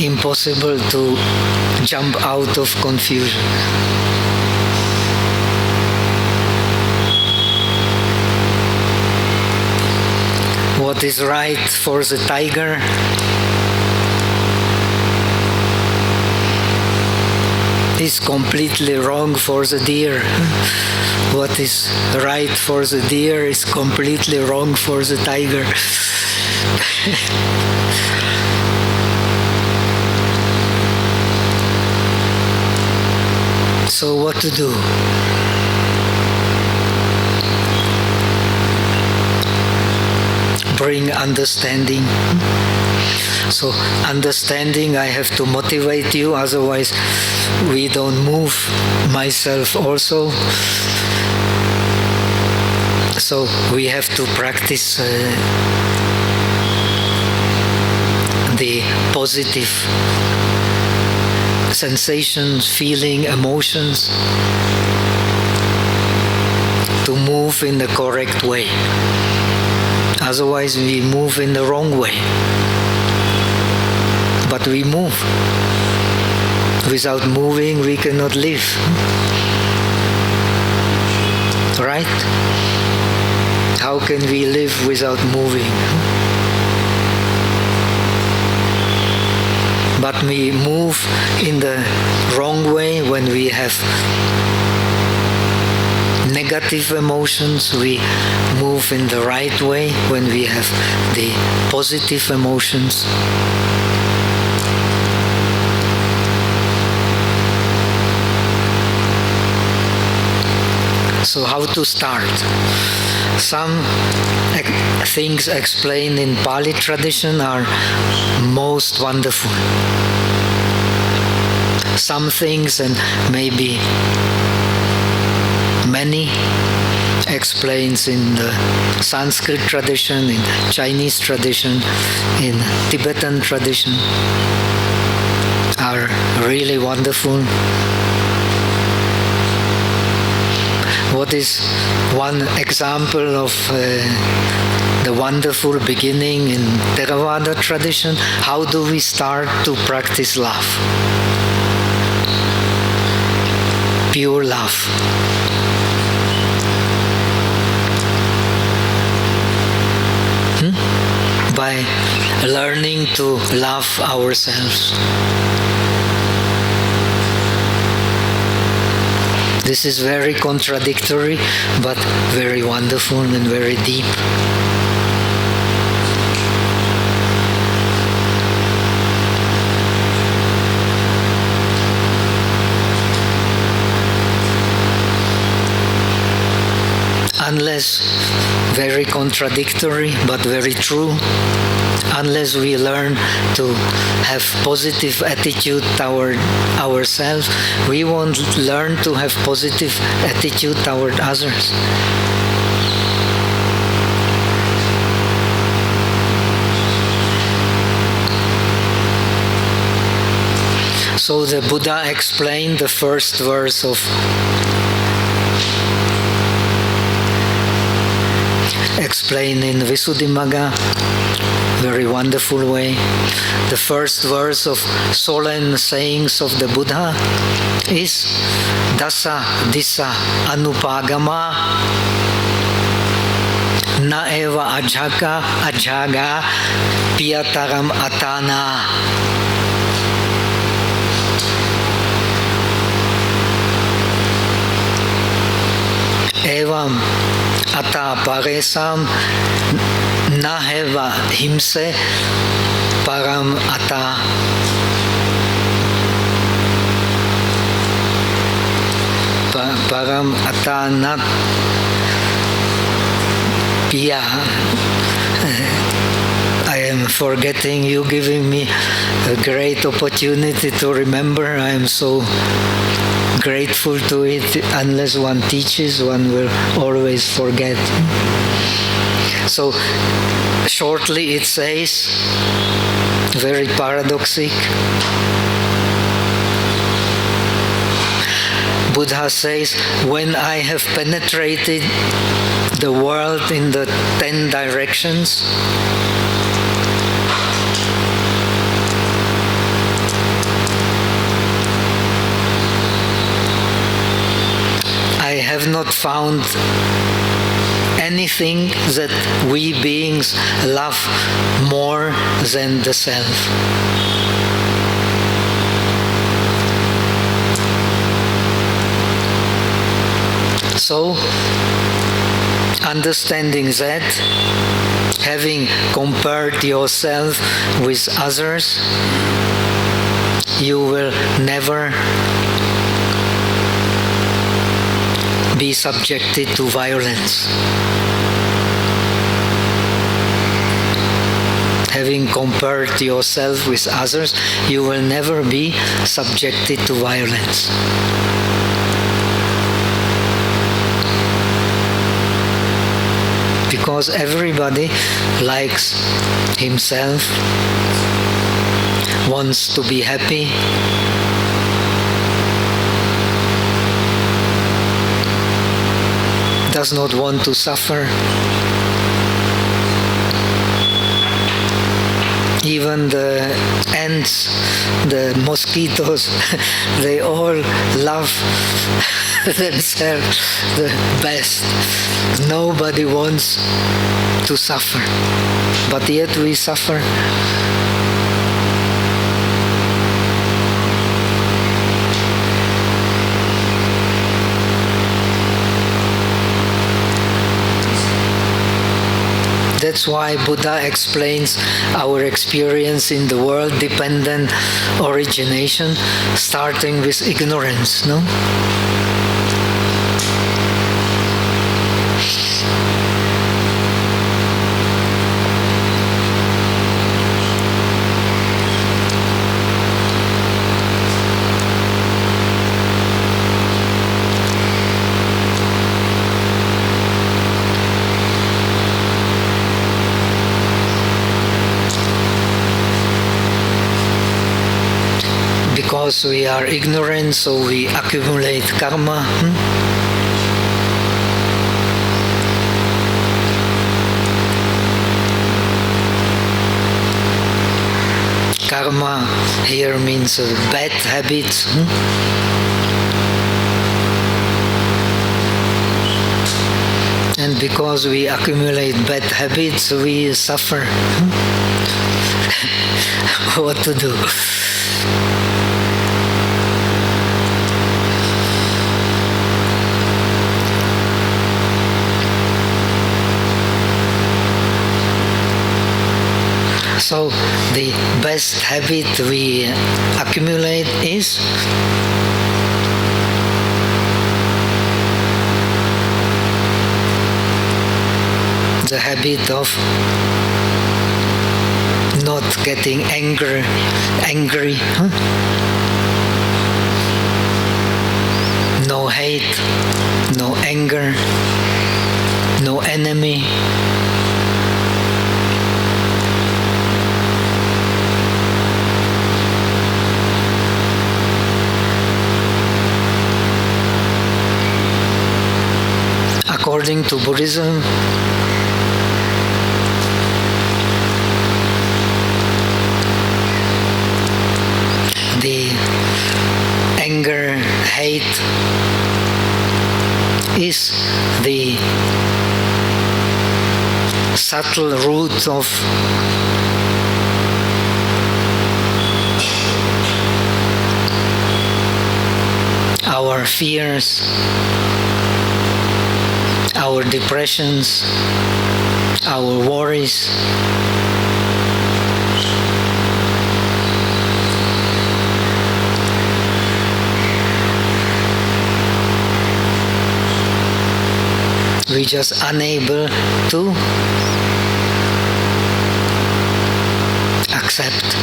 impossible to jump out of confusion. What is right for the tiger is completely wrong for the deer. What is right for the deer is completely wrong for the tiger. So what to do? Bring understanding. So understanding, I have to motivate you, otherwise we don't move. Myself also. So we have to practice the positive sensations, feeling, emotions to move in the correct way. Otherwise we move in the wrong way. But we move. Without moving we cannot live. Right? How can we live without moving? But we move in the wrong way when we have negative emotions. We move in the right way when we have the positive emotions. So how to start? Some things explained in Pali tradition are most wonderful. Some things, and maybe many, explains in the Sanskrit tradition, in the Chinese tradition, in Tibetan tradition, are really wonderful. What is one example of the wonderful beginning in Theravada tradition? How do we start to practice love? Pure love. By learning to love ourselves. This is very contradictory, but very wonderful and very deep. Unless very contradictory, but very true. Unless we learn to have positive attitude toward ourselves, we won't learn to have positive attitude toward others. So the Buddha explained the first verse of explained in Visuddhimagga, very wonderful way. The first verse of solemn sayings of the Buddha is Dasa Disa Anupagama Na eva ajhaka ajhaga piyataram atana. Evam ata paresam naheva himse param ata. Param ata nat piya. I am forgetting, you giving me a great opportunity to remember. I am so grateful to it. Unless one teaches, one will always forget. So shortly it says, very paradoxic, Buddha says, when I have penetrated the world in the 10 directions, have not found anything that we beings love more than the self. So, understanding that, having compared yourself with others, you will never be subjected to violence. Having compared yourself with others, you will never be subjected to violence. Because everybody likes himself, wants to be happy, does not want to suffer. Even the ants, the mosquitoes, they all love themselves the best. Nobody wants to suffer, but yet we suffer. That's why Buddha explains our experience in the world dependent origination, starting with ignorance, no? Because we are ignorant, so we accumulate karma. Karma here means bad habits. And because we accumulate bad habits, we suffer. What to do? So the best habit we accumulate is the habit of not getting angry. No hate, no anger, no enemy. According to Buddhism, the anger, hate is the subtle root of our fears, our depressions, our worries. We're just unable to accept.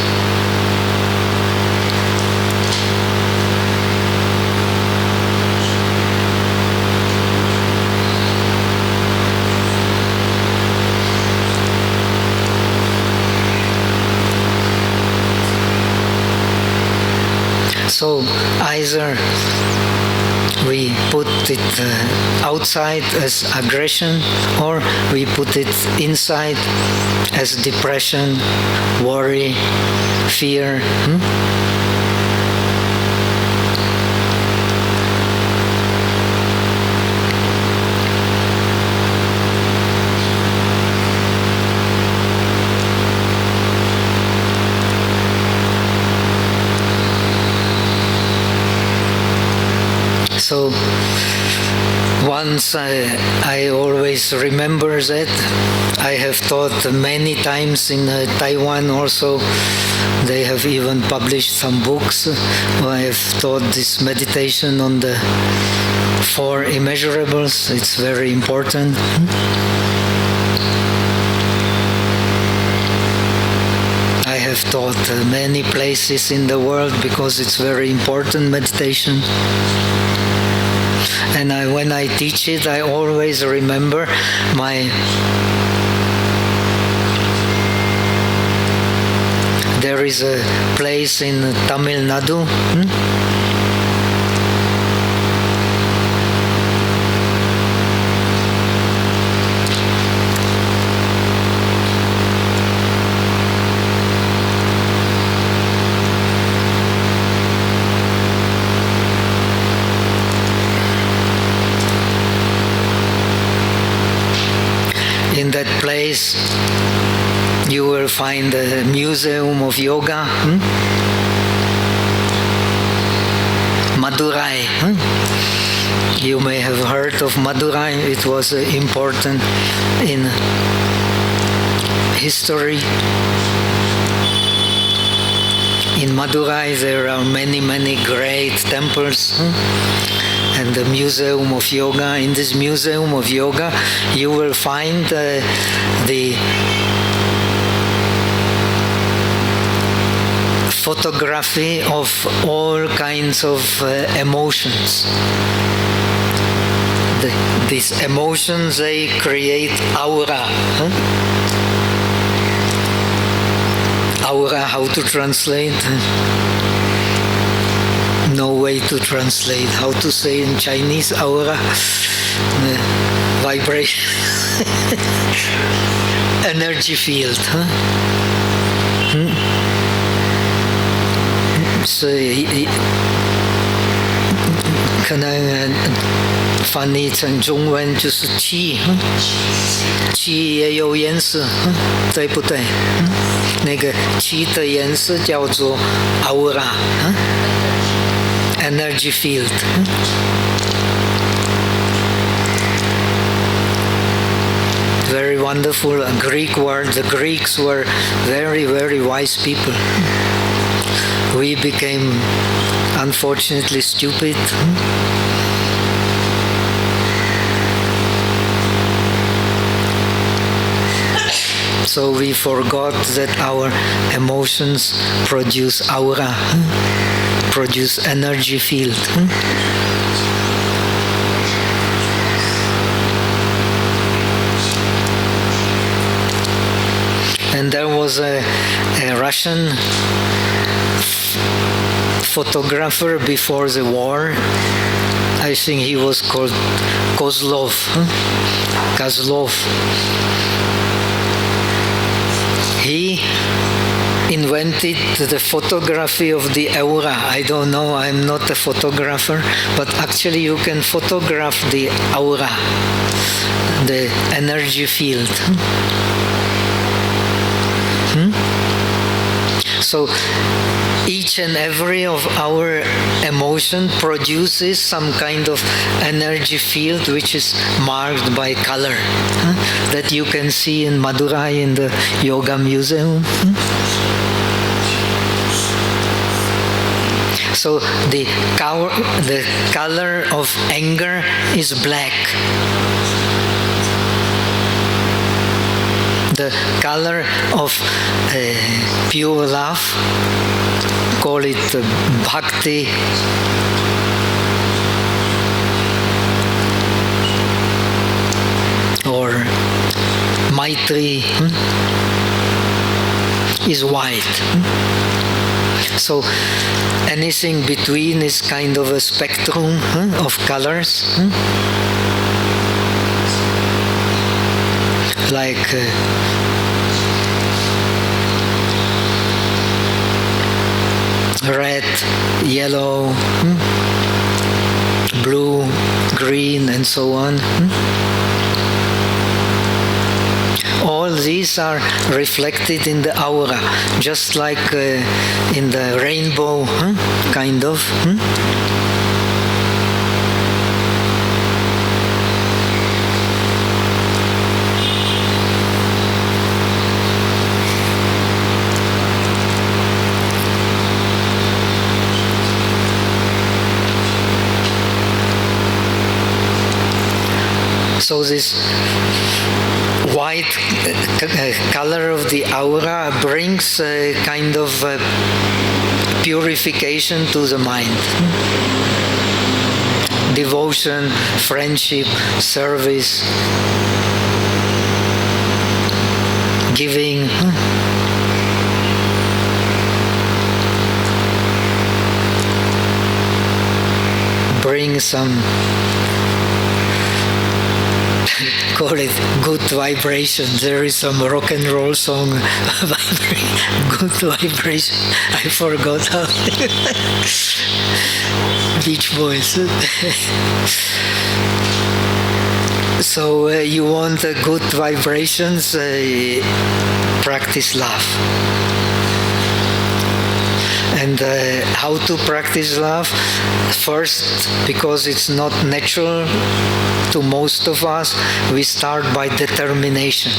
So either we put it outside as aggression, or we put it inside as depression, worry, fear. once I always remember that. I have taught many times in Taiwan also. They have even published some books. I have taught this meditation on the 4 immeasurables. It's very important. I have taught many places in the world because it's very important meditation. And when I teach it, I always remember there is a place in Tamil Nadu. In that place, you will find a museum of yoga. Madurai. You may have heard of Madurai. It was important in history. In Madurai there are many, many great temples. And the Museum of Yoga. In this Museum of Yoga, you will find the photography of all kinds of emotions. These emotions, they create aura. Aura, how to translate? No way to translate. How to say in Chinese? Aura, vibration, energy field. So 可能翻译成中文就是气，气也有颜色，对不对？那个气的颜色叫做 aura。Energy field. Very wonderful Greek word. The Greeks were very, very wise people. We became, unfortunately, stupid. So we forgot that our emotions produce aura. Produce energy field. And there was a Russian photographer before the war. I think he was called Kozlov. He invented the photography of the aura. I don't know, I'm not a photographer, but actually you can photograph the aura, the energy field. So each and every of our emotion produces some kind of energy field which is marked by color that you can see in Madurai in the Yoga Museum. So the color of anger is black. The color of pure love, call it bhakti. Or maitri is white. So anything between is kind of a spectrum of colors. Like red, yellow, blue, green, and so on. All these are reflected in the aura, just like in the rainbow, kind of. So this white color of the aura brings a kind of purification to the mind. Devotion, friendship, service, giving. Bring some, call it good vibration. There is some rock and roll song, good vibration. I forgot how. Beach Boys. So you want good vibrations, practice love. And how to practice love? First, because it's not natural to most of us, we start by determination.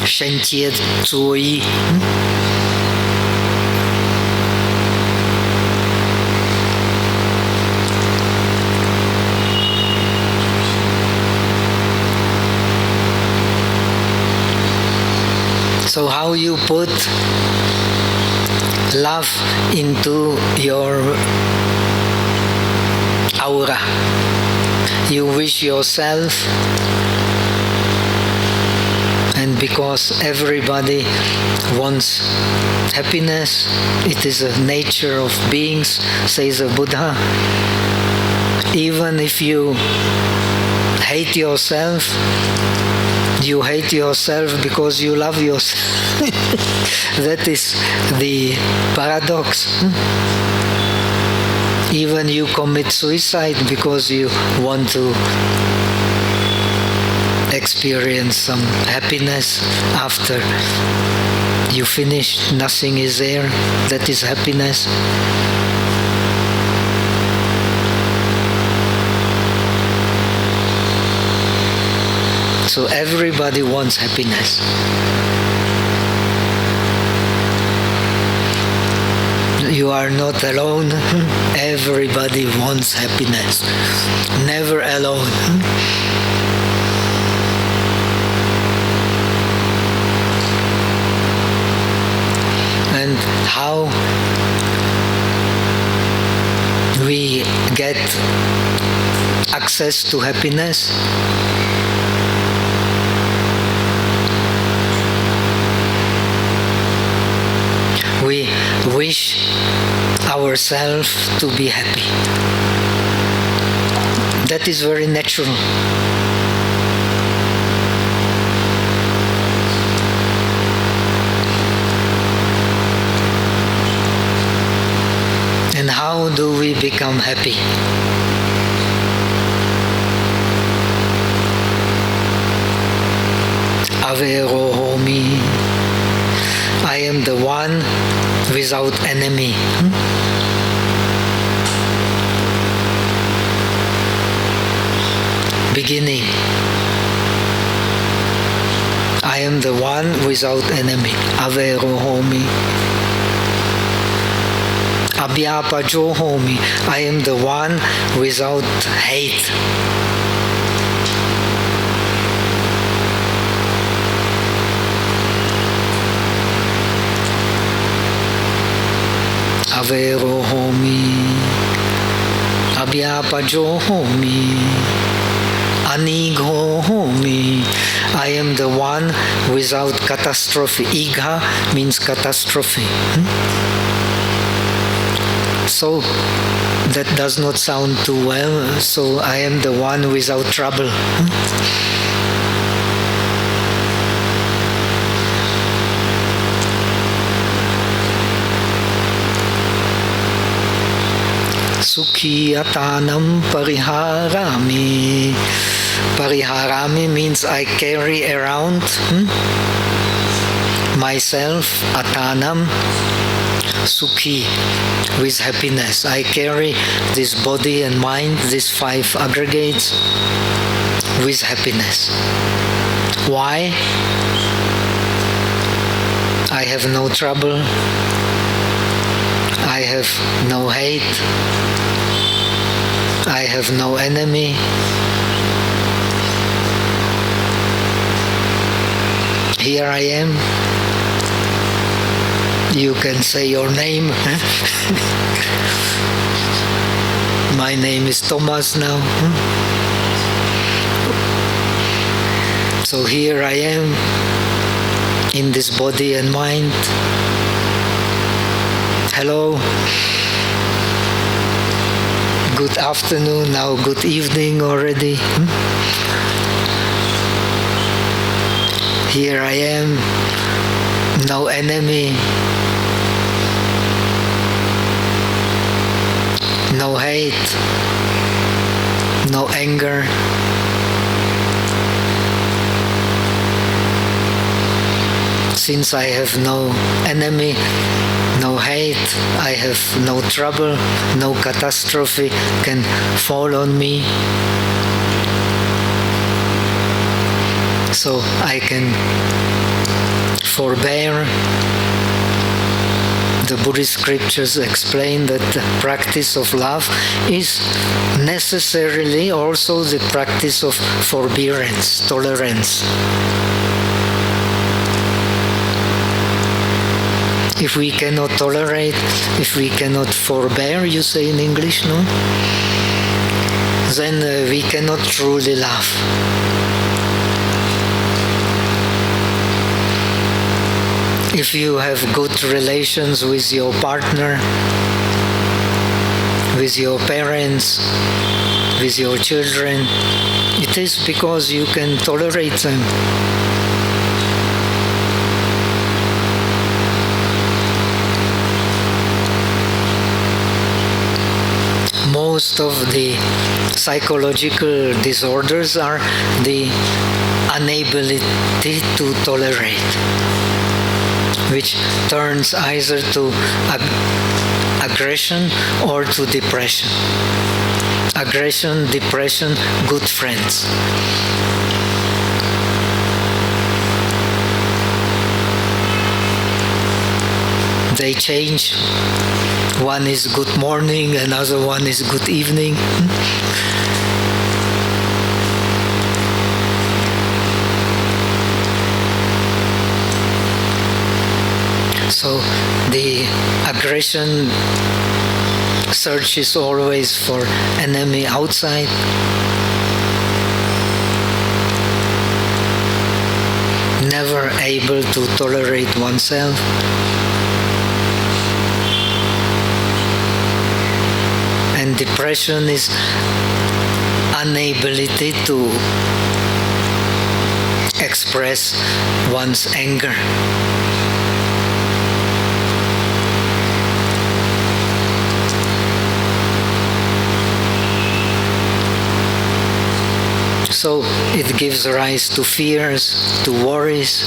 Shentie Tsui. So how you put love into your aura? You wish yourself, and because everybody wants happiness, it is a nature of beings, says the Buddha. Even if you hate yourself, you hate yourself because you love yourself. That is the paradox. Even you commit suicide because you want to experience some happiness after you finish. Nothing is there. That is happiness. So everybody wants happiness. You are not alone. Everybody wants happiness. Never alone. And how we get access to happiness? We wish ourselves to be happy. That is very natural. And how do we become happy? Avero homi. I am the one without enemy. Beginning. I am the one without enemy. Avero homi. Abhyapajo homi. I am the one without hate. Avero homi, abhyapajo homi, anigho homi. I am the one without catastrophe. Igha means catastrophe. So that does not sound too well. So I am the one without trouble. Sukhi atanam pariharami. Pariharami means I carry around myself, atanam, sukhi, with happiness. I carry this body and mind, these 5 aggregates, with happiness. Why? I have no trouble. I have no hate. I have no enemy. Here I am. You can say your name. My name is Tomas now. So here I am in this body and mind. Hello. Good afternoon, now good evening already. Here I am, no enemy, no hate, no anger. Since I have no enemy, no hate, I have no trouble, no catastrophe can fall on me. So I can forbear. The Buddhist scriptures explain that the practice of love is necessarily also the practice of forbearance, tolerance. If we cannot tolerate, if we cannot forbear, you say in English, no? Then we cannot truly love. If you have good relations with your partner, with your parents, with your children, it is because you can tolerate them. Most of the psychological disorders are the inability to tolerate, which turns either to aggression or to depression. Aggression, depression, good friends. They change. One is good morning, another one is good evening. So the aggression searches always for enemy outside. Never able to tolerate oneself. And depression is inability to express one's anger. So it gives rise to fears, to worries.